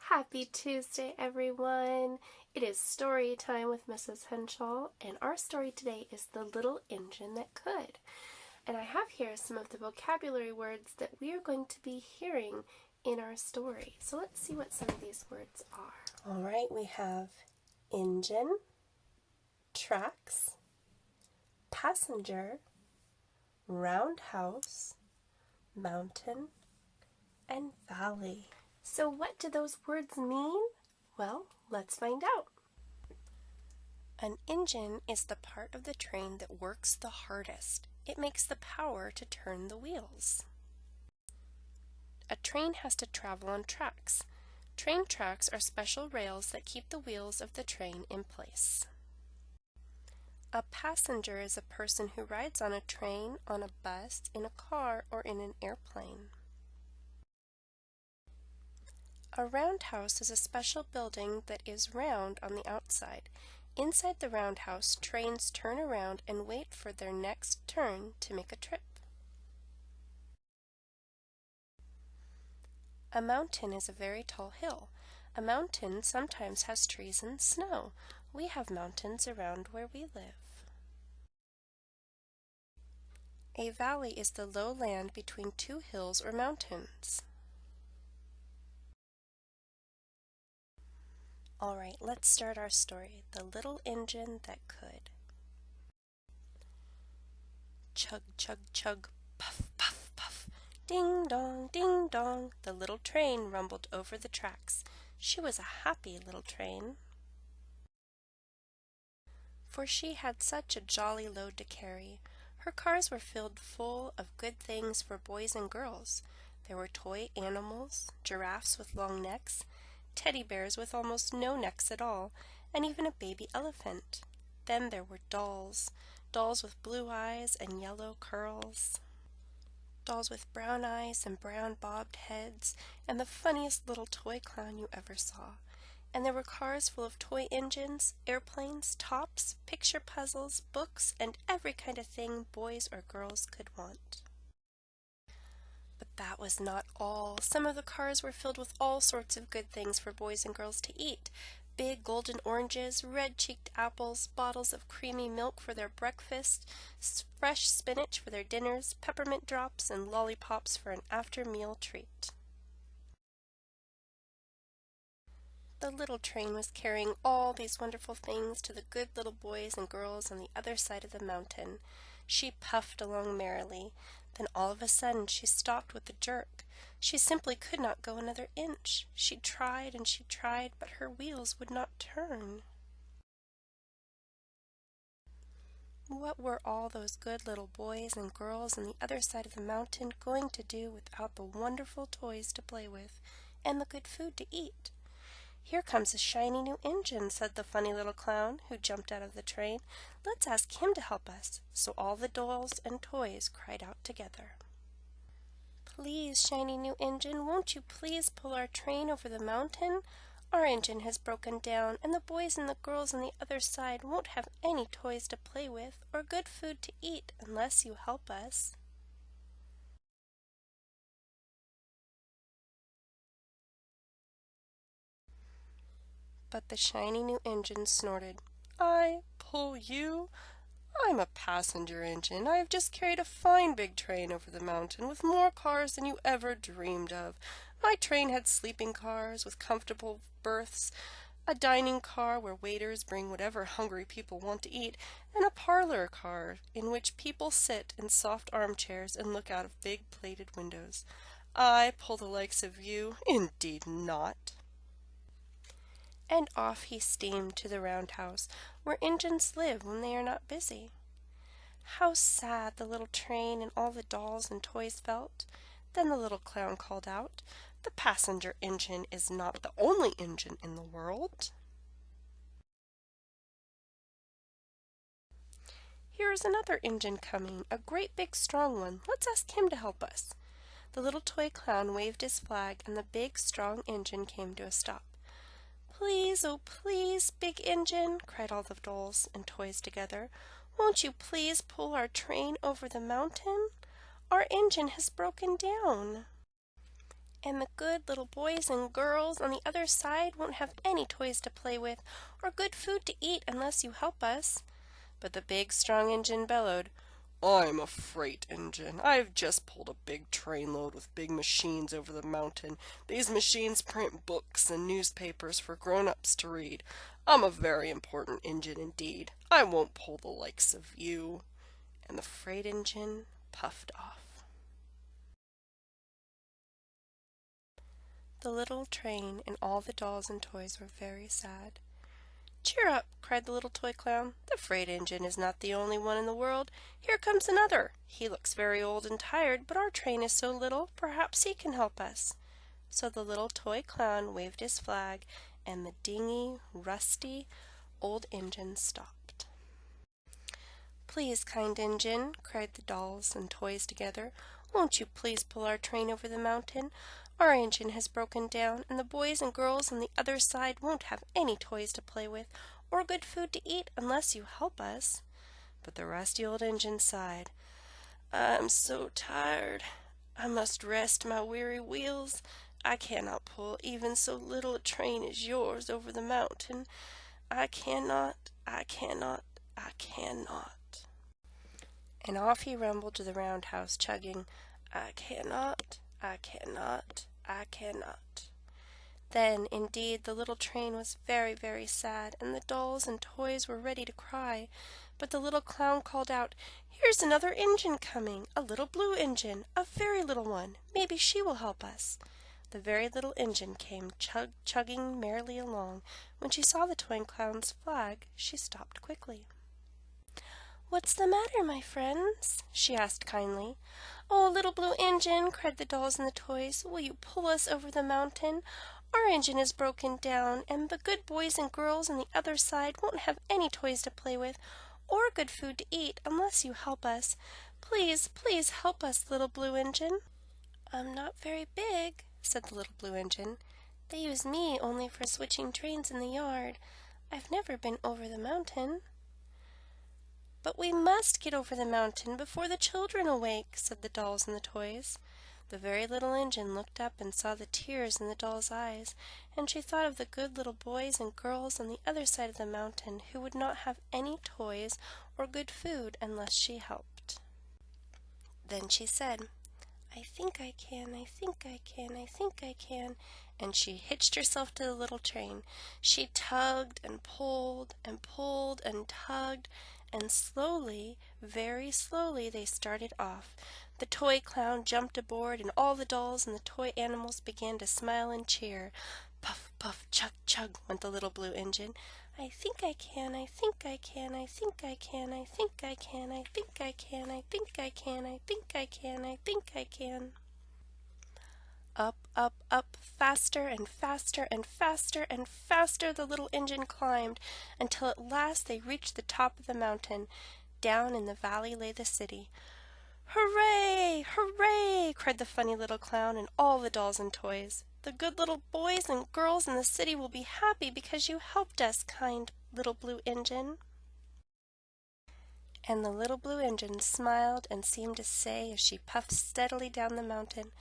Happy Tuesday, everyone! It is story time with Mrs. Henshall, and our story today is The Little Engine That Could. And I have here some of the vocabulary words that we are going to be hearing in our story. So let's see what some of these words are. All right, we have engine, tracks, passenger, roundhouse, mountain, and valley. So what do those words mean? Well, let's find out. An engine is the part of the train that works the hardest. It makes the power to turn the wheels. A train has to travel on tracks. Train tracks are special rails that keep the wheels of the train in place. A passenger is a person who rides on a train, on a bus, in a car, or in an airplane. A roundhouse is a special building that is round on the outside. Inside the roundhouse, trains turn around and wait for their next turn to make a trip. A mountain is a very tall hill. A mountain sometimes has trees and snow. We have mountains around where we live. A valley is the low land between two hills or mountains. All right, let's start our story, The Little Engine That Could. Chug, chug, chug, puff, puff, puff. Ding dong, the little train rumbled over the tracks. She was a happy little train, for she had such a jolly load to carry. Her cars were filled full of good things for boys and girls. There were toy animals, giraffes with long necks, teddy bears with almost no necks at all, and even a baby elephant. Then there were dolls, dolls with blue eyes and yellow curls, dolls with brown eyes and brown bobbed heads, and the funniest little toy clown you ever saw. And there were cars full of toy engines, airplanes, tops, picture puzzles, books, and every kind of thing boys or girls could want. But that was not all. Some of the cars were filled with all sorts of good things for boys and girls to eat. Big golden oranges, red-cheeked apples, bottles of creamy milk for their breakfast, fresh spinach for their dinners, peppermint drops, and lollipops for an after-meal treat. The little train was carrying all these wonderful things to the good little boys and girls on the other side of the mountain. She puffed along merrily. Then all of a sudden she stopped with a jerk. She simply could not go another inch. She tried and she tried, but her wheels would not turn. What were all those good little boys and girls on the other side of the mountain going to do without the wonderful toys to play with and the good food to eat? "Here comes a shiny new engine," said the funny little clown, who jumped out of the train. "Let's ask him to help us." So all the dolls and toys cried out together. "Please, shiny new engine, won't you please pull our train over the mountain? Our engine has broken down, and the boys and the girls on the other side won't have any toys to play with or good food to eat unless you help us." But the shiny new engine snorted. "I pull you? I'm a passenger engine. I have just carried a fine big train over the mountain with more cars than you ever dreamed of. My train had sleeping cars with comfortable berths, a dining car where waiters bring whatever hungry people want to eat, and a parlor car in which people sit in soft armchairs and look out of big plated windows. I pull the likes of you? Indeed not." And off he steamed to the roundhouse, where engines live when they are not busy. How sad the little train and all the dolls and toys felt! Then the little clown called out, "The passenger engine is not the only engine in the world. Here is another engine coming, a great big strong one. Let's ask him to help us." The little toy clown waved his flag, and the big strong engine came to a stop. "Please, oh please, big engine," cried all the dolls and toys together, "won't you please pull our train over the mountain? Our engine has broken down." and the good little boys and girls on the other side won't have any toys to play with or good food to eat unless you help us." But the big, strong engine bellowed, "I'm a freight engine. I've just pulled a big train load with big machines over the mountain. These machines print books and newspapers for grown-ups to read. I'm a very important engine indeed. I won't pull the likes of you." And the freight engine puffed off. The little train and all the dolls and toys were very sad. "Cheer up!" cried the little toy clown. "The freight engine is not the only one in the world. Here comes another. He looks very old and tired, but our train is so little, perhaps he can help us." So the little toy clown waved his flag, and the dingy, rusty, old engine stopped. "Please, kind engine," cried the dolls and toys together, "won't you please pull our train over the mountain? Our engine has broken down, and the boys and girls on the other side won't have any toys to play with or good food to eat unless you help us." But the rusty old engine sighed. "I'm so tired. I must rest my weary wheels. I cannot pull even so little a train as yours over the mountain. I cannot, I cannot, I cannot." And off he rumbled to the roundhouse, chugging, "I cannot, I cannot, I cannot." Then, indeed, the little train was very, very sad, and the dolls and toys were ready to cry. But the little clown called out, "Here's another engine coming, a little blue engine, a very little one. Maybe she will help us." The very little engine came chugging merrily along. When she saw the toy clown's flag, she stopped quickly. "What's the matter, my friends?" she asked kindly. "Oh, little blue engine," cried the dolls and the toys, "will you pull us over the mountain? Our engine is broken down, and the good boys and girls on the other side won't have any toys to play with or good food to eat unless you help us. Please, please help us, little blue engine." "I'm not very big," said the little blue engine. "They use me only for switching trains in the yard. I've never been over the mountain." "But we must get over the mountain before the children awake," said the dolls and the toys. The very little engine looked up and saw the tears in the doll's eyes, and she thought of the good little boys and girls on the other side of the mountain who would not have any toys or good food unless she helped. Then she said, "I think I can, I think I can, I think I can," and she hitched herself to the little train. She tugged and pulled and pulled and tugged, and slowly, very slowly, they started off. The toy clown jumped aboard, and all the dolls and the toy animals began to smile and cheer. Puff, puff, chug, chug, went the little blue engine. "I think I can, I think I can, I think I can, I think I can, I think I can, I think I can, I think I can, I think I can." Up, up, up, faster and faster and faster and faster the little engine climbed, until at last they reached the top of the mountain. Down in the valley lay the city. "Hooray! Hooray!" cried the funny little clown and all the dolls and toys. "The good little boys and girls in the city will be happy because you helped us, kind little blue engine." And the little blue engine smiled and seemed to say as she puffed steadily down the mountain,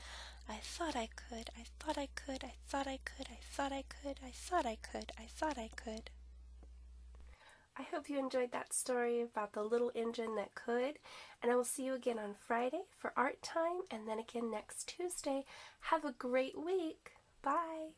"I thought I could, I thought I could, I thought I could, I thought I could, I thought I could, I thought I could." I hope you enjoyed that story about the little engine that could, and I will see you again on Friday for art time and then again next Tuesday. Have a great week. Bye.